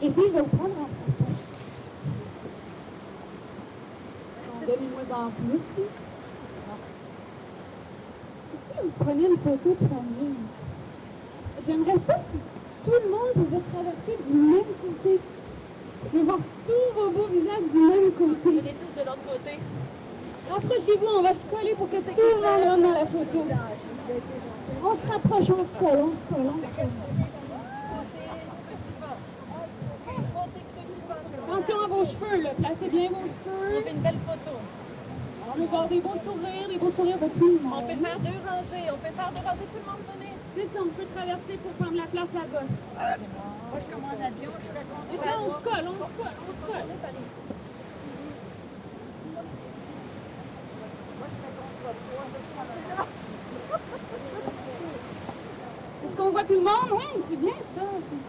Et puis, je vais vous prendre en photo. Donnez-moi en plus. Si vous prenez une photo de famille, j'aimerais ça si tout le monde pouvait traverser du même côté. Je veux voir tous vos beaux visages du même côté. Venez tous de l'autre côté. Rapprochez-vous, on va se coller pour que tout le monde rentre dans la photo. On se rapproche, on se colle, on se colle, on se colle. Attention à vos cheveux, là. Placez bien vos cheveux. On fait une belle photo. On veut voir des beaux sourires de tout le monde. On peut faire 2 rangées, tout le monde venez. C'est ça, on peut traverser pour prendre la place là-bas. Moi, je commande l'avion, je fais Et là, on se colle, on se colle, on se colle. Est-ce qu'on voit tout le monde? Oui, c'est bien ça.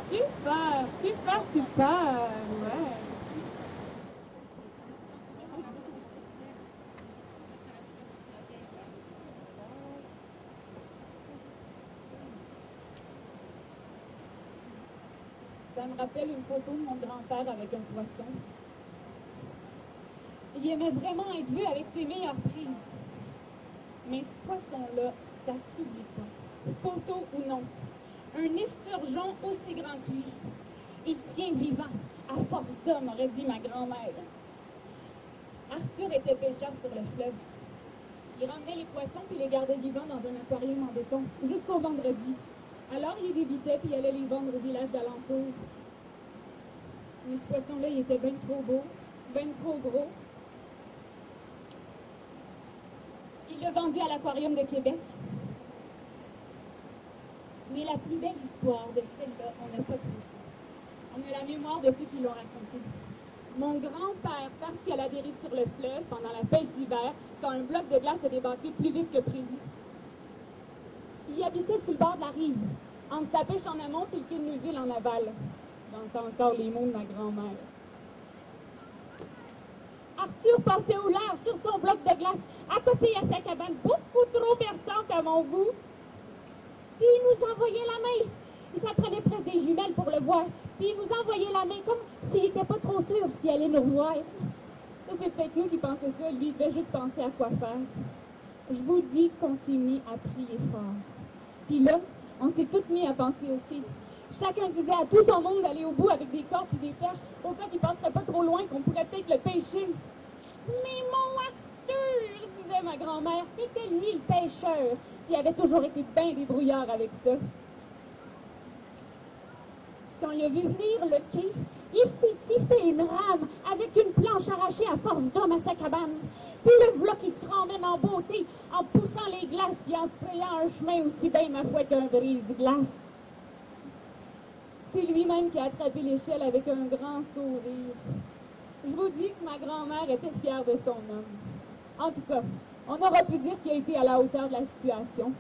C'est super, super, super. Ouais. Ça me rappelle une photo de mon grand-père avec un poisson. Il aimait vraiment être vu avec ses meilleures prises. Mais ce poisson-là, ça s'oublie pas. Photo ou non. Un esturgeon aussi grand que lui. Il tient vivant. À force d'homme, aurait dit ma grand-mère. Arthur était pêcheur sur le fleuve. Il ramenait les poissons puis les gardait vivants dans un aquarium en béton, jusqu'au vendredi. Alors, il les débitait puis il allait les vendre au village d'alentour. Mais ce poisson-là, il était bien trop beau, bien trop gros. Il l'a vendu à l'aquarium de Québec. Mais la plus belle histoire de celle-là, on n'a pas cru. On a la mémoire de ceux qui l'ont racontée. Mon grand-père, parti à la dérive sur le fleuve pendant la pêche d'hiver, quand un bloc de glace a débarqué plus vite que prévu. Il habitait sur le bord de la rive, entre sa pêche en amont et le quai de Neuville en aval. J'entends encore les mots de ma grand-mère. Arthur passait au large sur son bloc de glace, à côté à sa cabane, beaucoup trop berçante à mon goût. Puis il nous envoyait la main. Il s'en prenait presque des jumelles pour le voir. Puis il nous envoyait la main comme s'il n'était pas trop sûr s'il allait nous revoir. Ça, c'est peut-être nous qui pensions ça. Lui, il devait juste penser à quoi faire. Je vous dis qu'on s'est mis à prier fort. Puis là, on s'est tous mis à penser au quai. Chacun disait à tout son monde d'aller au bout avec des cordes et des perches, au cas qu'il passerait pas trop loin, qu'on pourrait peut-être le pêcher. Mais mon Arthur, disait ma grand-mère, c'était lui le pêcheur. Puis il avait toujours été bien débrouillard avec ça. Quand il a vu venir le quai, il s'est tiffé une rame avec une planche arrachée à force d'homme à sa cabane. Puis le v'là qui se ramène en beauté, en poussant les glaces puis en se frayant un chemin aussi bien, ma foi, qu'un brise-glace. C'est lui-même qui a attrapé l'échelle avec un grand sourire. Je vous dis que ma grand-mère était fière de son homme. En tout cas, on aura pu dire qu'il a été à la hauteur de la situation.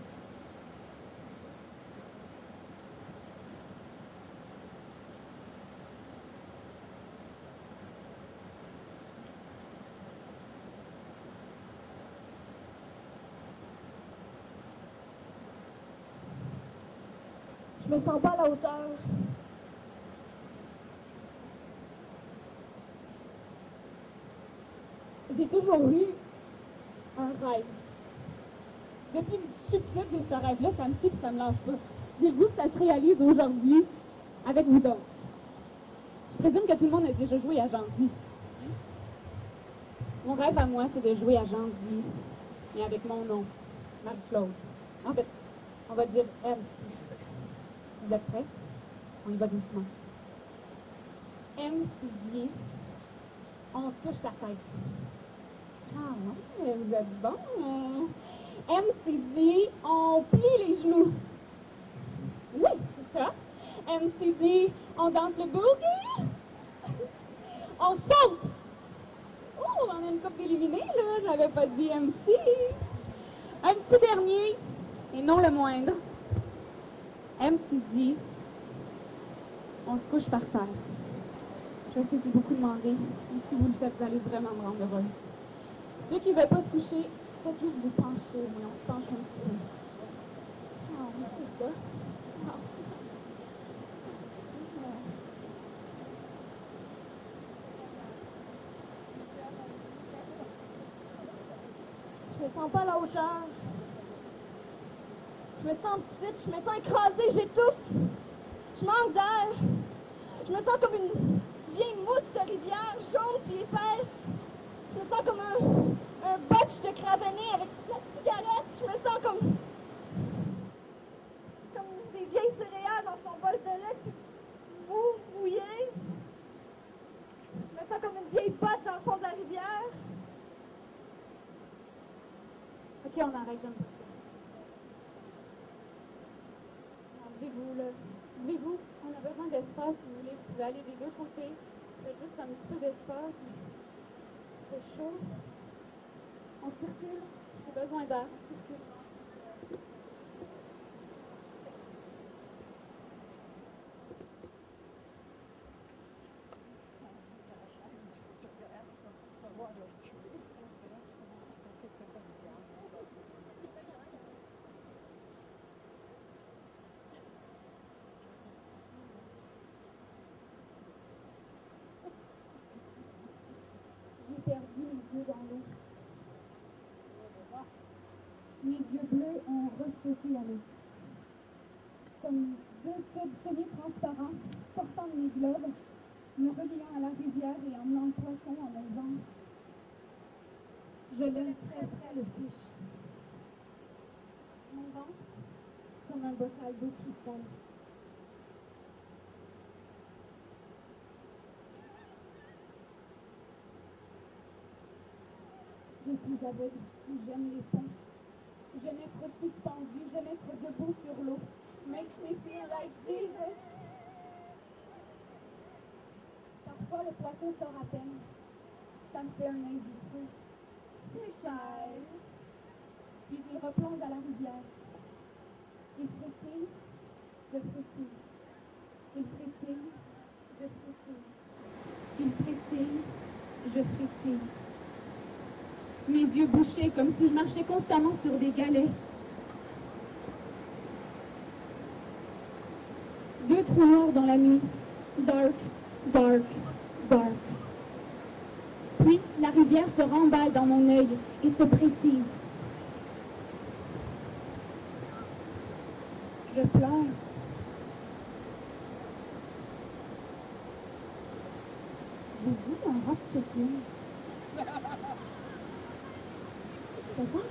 Je me sens pas à la hauteur. J'ai toujours eu un rêve. Depuis que je suis petite, j'ai ce rêve-là, ça me suit et ça me lâche pas. J'ai le goût que ça se réalise aujourd'hui avec vous autres. Je présume que tout le monde a déjà joué à Jandy. Mon rêve à moi, c'est de jouer à Jandy, mais avec mon nom, Marie-Claude. En fait, on va dire MC. Vous êtes prêts? On y va doucement. MC dit, on touche sa tête. Ah ouais, vous êtes bon. MC dit, on plie les genoux. Oui, c'est ça. MC dit, on danse le boogie. On saute. Oh, on a une coupe d'éliminés, là. J'avais pas dit MC. Un petit dernier, et non le moindre. MC dit, on se couche par terre. Je sais, c'est beaucoup demandé, mais si vous le faites, vous allez vraiment me rendre heureuse. Ceux qui ne veulent pas se coucher, faites juste vous pencher, mais on se penche un petit peu. Ah oui, c'est ça. Ah. Je me sens pas à la hauteur. Je me sens petite, je me sens écrasée, j'étouffe. Je manque d'air. Je me sens comme une vieille mousse de rivière, jaune puis épaisse. Je me sens comme un botch de cravenné avec la cigarette. Je me sens comme des vieilles céréales dans son bol de lait tout mouillé. Je me sens comme une vieille botte dans le fond de la rivière. Ok, on arrête, j'aime pas ça. Ouvrez-vous, là. Ouvrez-vous. On a besoin d'espace, si vous voulez. Vous pouvez aller des deux côtés. Faites juste un petit peu d'espace. Il fait chaud. On circule. J'ai besoin d'air. On circule. J'ai perdu mes yeux dans l'eau. Mes yeux bleus ont ressauté à l'eau. Comme deux tubes semi-transparents sortant de mes globes, me reliant à la rivière et emmenant le poisson en mon ventre. Je lève très près le fiche. Mon ventre, comme un bocal d'eau cristal. Je suis aveugle, j'aime les ponts. J'aime être suspendu, j'aime être debout sur l'eau. Makes me feel like Jesus. Parfois le poisson sort à peine. Ça me fait un œil vitreux. C'est cher. Puis il replonge à la rivière. Il frétille, je frétille. Il frétille, je frétille. Il frétille, je frétille. Mes yeux bouchés comme si je marchais constamment sur des galets. Deux trous noirs dans la nuit. Dark, dark, dark. Puis la rivière se remballe dans mon œil et se précise. Je pleure. J'ai vu un rock chicken. Ça sent